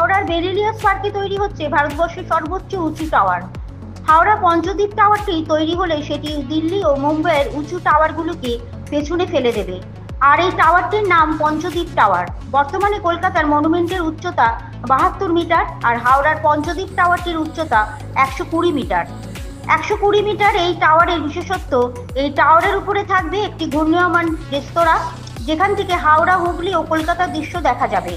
হাওড়ার বেরিলিয়াস পার্কে তৈরি হচ্ছে ভারতবর্ষের সর্বোচ্চ উঁচু টাওয়ার। হাওড়া পঞ্চদ্বীপ টাওয়ারটি তৈরি হলে সেটি দিল্লি ও মুম্বাইয়ের উঁচু টাওয়ারগুলোকে পেছনে ফেলে দেবে। আর এই টাওয়ারটির নাম পঞ্চদ্বীপ টাওয়ার। বর্তমানে কলকাতার মনুমেন্টের উচ্চতা 72 মিটার আর হাওড়ার পঞ্চদ্বীপ টাওয়ারটির উচ্চতা 120 মিটার। 120 মিটার এই টাওয়ারের বিশেষত্ব, এই টাওয়ারের উপরে থাকবে একটি ঘূর্ণায়মান রেস্তোরাঁ, যেখান থেকে হাওড়া, হুগলি ও কলকাতার দৃশ্য দেখা যাবে।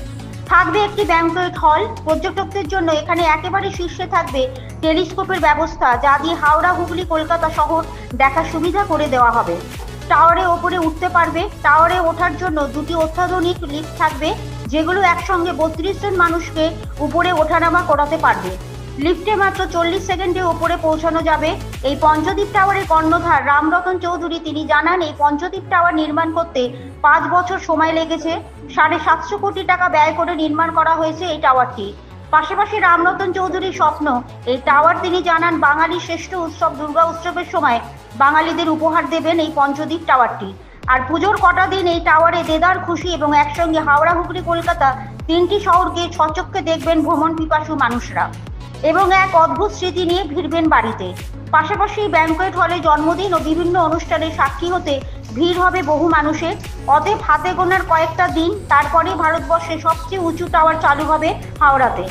থাকবে একটি ব্যাংকোয়েট হল। পর্যটকদের জন্য এখানে একেবারে শীর্ষে থাকবে টেলিস্কোপের ব্যবস্থা, যা দিয়ে হাওড়া, হুগলি, কলকাতা শহর দেখার সুবিধা করে দেওয়া হবে। টাওয়ারে ওপরে উঠতে পারবে। টাওয়ারে ওঠার জন্য দুটি অত্যাধুনিক লিফট থাকবে, যেগুলো একসঙ্গে 32 জন মানুষকে উপরে ওঠানামা করাতে পারবে। লিফটে মাত্র 40 সেকেন্ডে উপরে পৌঁছানো যাবে। এই পঞ্চদ্বীপ টাওয়ারের কর্ণধার রামরতন চৌধুরী তিনি জানান, এই পঞ্চদ্বীপ টাওয়ার নির্মাণ করতে 5 বছর সময় লেগেছে। 750 কোটি টাকা ব্যয় করে নির্মাণ করা হয়েছে এই টাওয়ারটি। পাশাপাশি রামরতন চৌধুরীর স্বপ্ন, এই টাওয়ার তিনি জানান বাঙালির শ্রেষ্ঠ উৎসব দুর্গা উৎসবের সময় বাঙালিদের উপহার দেবেন এই পঞ্চদ্বীপ টাওয়ারটি। আর পুজোর কটা দিন এই টাওয়ারে দেদার খুশি এবং একসঙ্গে হাওড়া, হুগলি, কলকাতা 3টি শহরকে স্বচক্ষে দেখবেন ভ্রমণ পিপাসু মানুষরা এবং এক অদ্ভুত স্মৃতি নিয়ে ফিরবেন বাড়িতে। পাশাপাশি ব্যাংকোয়েট হলে জন্মদিন ও বিভিন্ন অনুষ্ঠানের সাক্ষী হতে ভিড় হবে বহু মানুষের। অতএব হাতে গোনার কয়েকটা দিন, তারপরে ভারতবর্ষের সবচেয়ে উঁচু টাওয়ার চালু হবে হাওড়াতে।